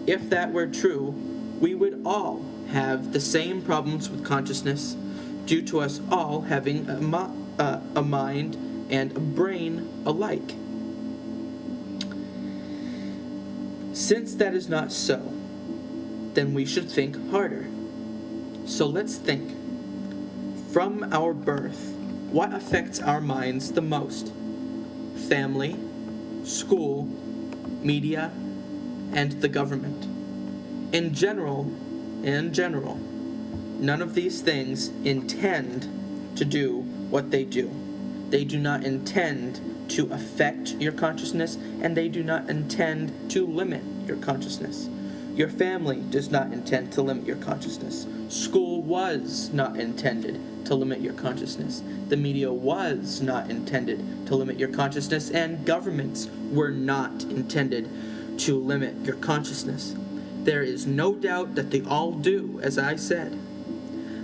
If that were true, we would all have the same problems with consciousness due to us all having a mind and a brain alike. Since that is not so, then we should think harder. So let's think. From our birth, what affects our minds the most? Family, school, media, and the government. In general, none of these things intend to do what they do. They do not intend to affect your consciousness, and they do not intend to limit your consciousness. Your family does not intend to limit your consciousness. School was not intended to limit your consciousness. The media was not intended to limit your consciousness, and governments were not intended to limit your consciousness. There is no doubt that they all do, as I said.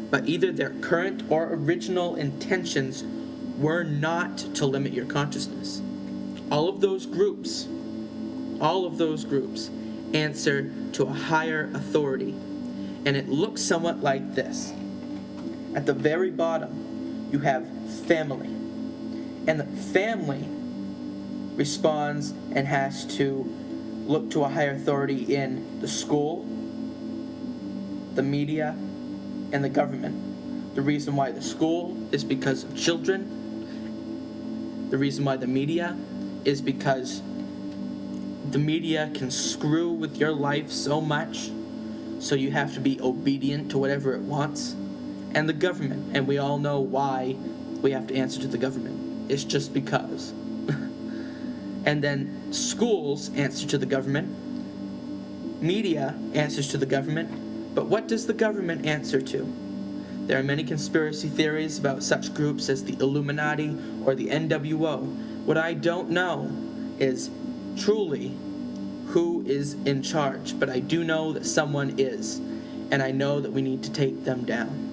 But either their current or original intentions were not to limit your consciousness. All of those groups answer to a higher authority. And it looks somewhat like this. At the very bottom, you have family. And the family responds and has to look to a higher authority in the school, the media, and the government. The reason why the school is because of children. The reason why the media is because the media can screw with your life so much, so you have to be obedient to whatever it wants. And the government, and we all know why we have to answer to the government. It's just because. And then schools answer to the government. Media answers to the government. But what does the government answer to? There are many conspiracy theories about such groups as the Illuminati or the NWO. What I don't know is truly who is in charge, but I do know that someone is, and I know that we need to take them down.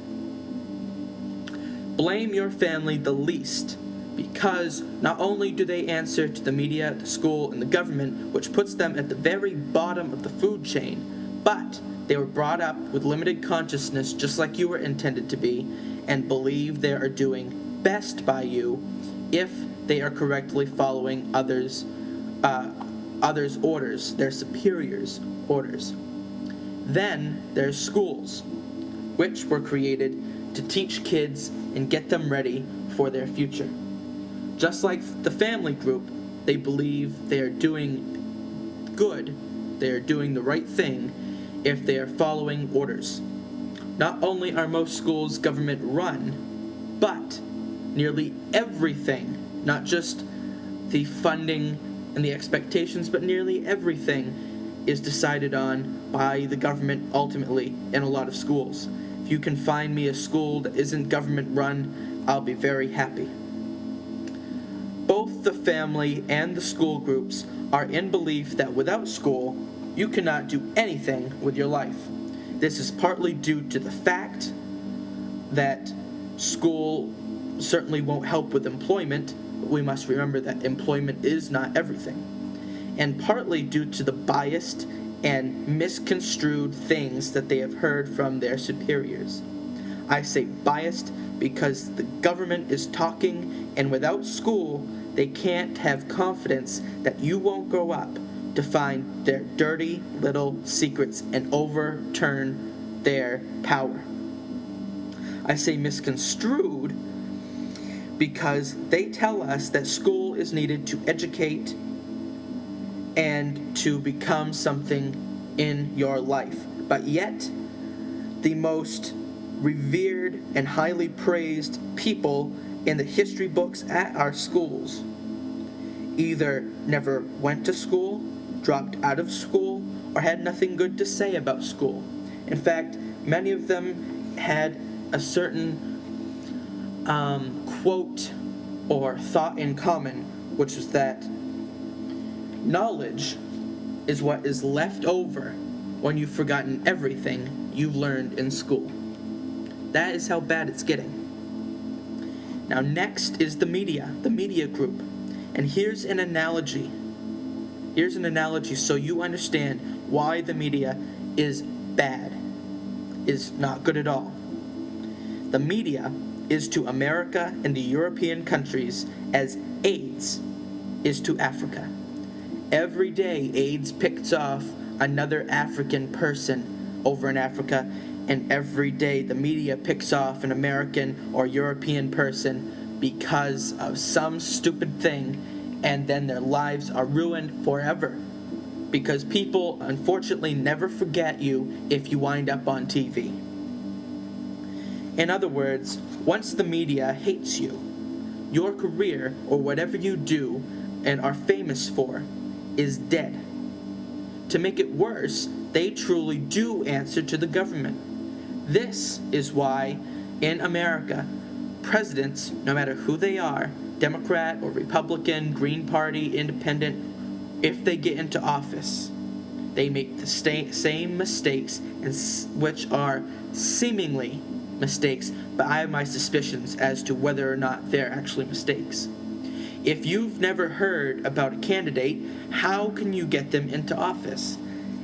Blame your family the least, because not only do they answer to the media, the school, and the government, which puts them at the very bottom of the food chain, but they were brought up with limited consciousness just like you were intended to be, and believe they are doing best by you if they are correctly following others' orders, their superiors' orders. Then there's schools, which were created to teach kids and get them ready for their future. Just like the family group, they believe they are doing good, they are doing the right thing if they are following orders. Not only are most schools government run, but nearly everything, not just the funding and the expectations, but nearly everything is decided on by the government ultimately in a lot of schools. If you can find me a school that isn't government run, I'll be very happy. Both the family and the school groups are in belief that without school, you cannot do anything with your life. This is partly due to the fact that school certainly won't help with employment, but we must remember that employment is not everything. And partly due to the biased and misconstrued things that they have heard from their superiors. I say biased because the government is talking, and without school, they can't have confidence that you won't grow up to find their dirty little secrets and overturn their power. I say misconstrued because they tell us that school is needed to educate and to become something in your life. But yet, the most revered and highly praised people in the history books at our schools either never went to school, dropped out of school, or had nothing good to say about school. In fact, many of them had a certain quote or thought in common, which was that knowledge is what is left over when you've forgotten everything you've learned in school. That is how bad it's getting. Now next is the media group. And here's an analogy. Here's an analogy so you understand why the media is bad, is not good at all. The media is to America and the European countries as AIDS is to Africa. Every day, AIDS picks off another African person over in Africa, and every day the media picks off an American or European person because of some stupid thing, and then their lives are ruined forever. Because people, unfortunately, never forget you if you wind up on TV. In other words, once the media hates you, your career, or whatever you do and are famous for, is dead. To make it worse, they truly do answer to the government. This is why, in America, presidents, no matter who they are, Democrat or Republican, Green Party, Independent, if they get into office, they make the same mistakes, which are seemingly mistakes, but I have my suspicions as to whether or not they're actually mistakes. If you've never heard about a candidate, how can you get them into office?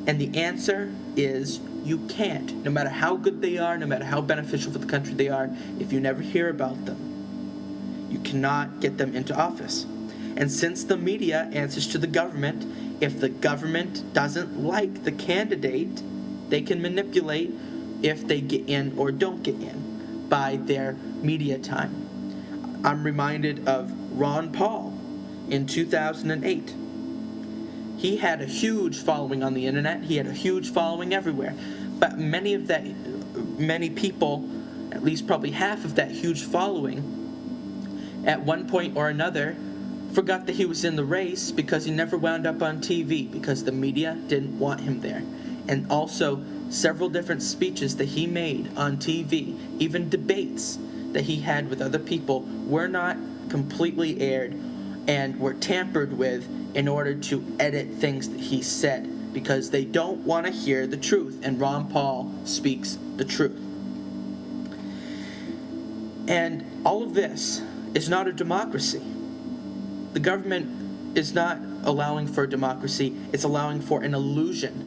And the answer is you can't. No matter how good they are, no matter how beneficial for the country they are, if you never hear about them, you cannot get them into office. And since the media answers to the government, if the government doesn't like the candidate, they can manipulate if they get in or don't get in by their media time. I'm reminded of Ron Paul in 2008. He had a huge following on the internet. He had a huge following everywhere. But many people, at least probably half of that huge following, at one point or another, forgot that he was in the race because he never wound up on TV because the media didn't want him there. And also, several different speeches that he made on TV, even debates that he had with other people, were not completely aired and were tampered with in order to edit things that he said because they don't want to hear the truth, and Ron Paul speaks the truth. And all of this is not a democracy. The government is not allowing for democracy, it's allowing for an illusion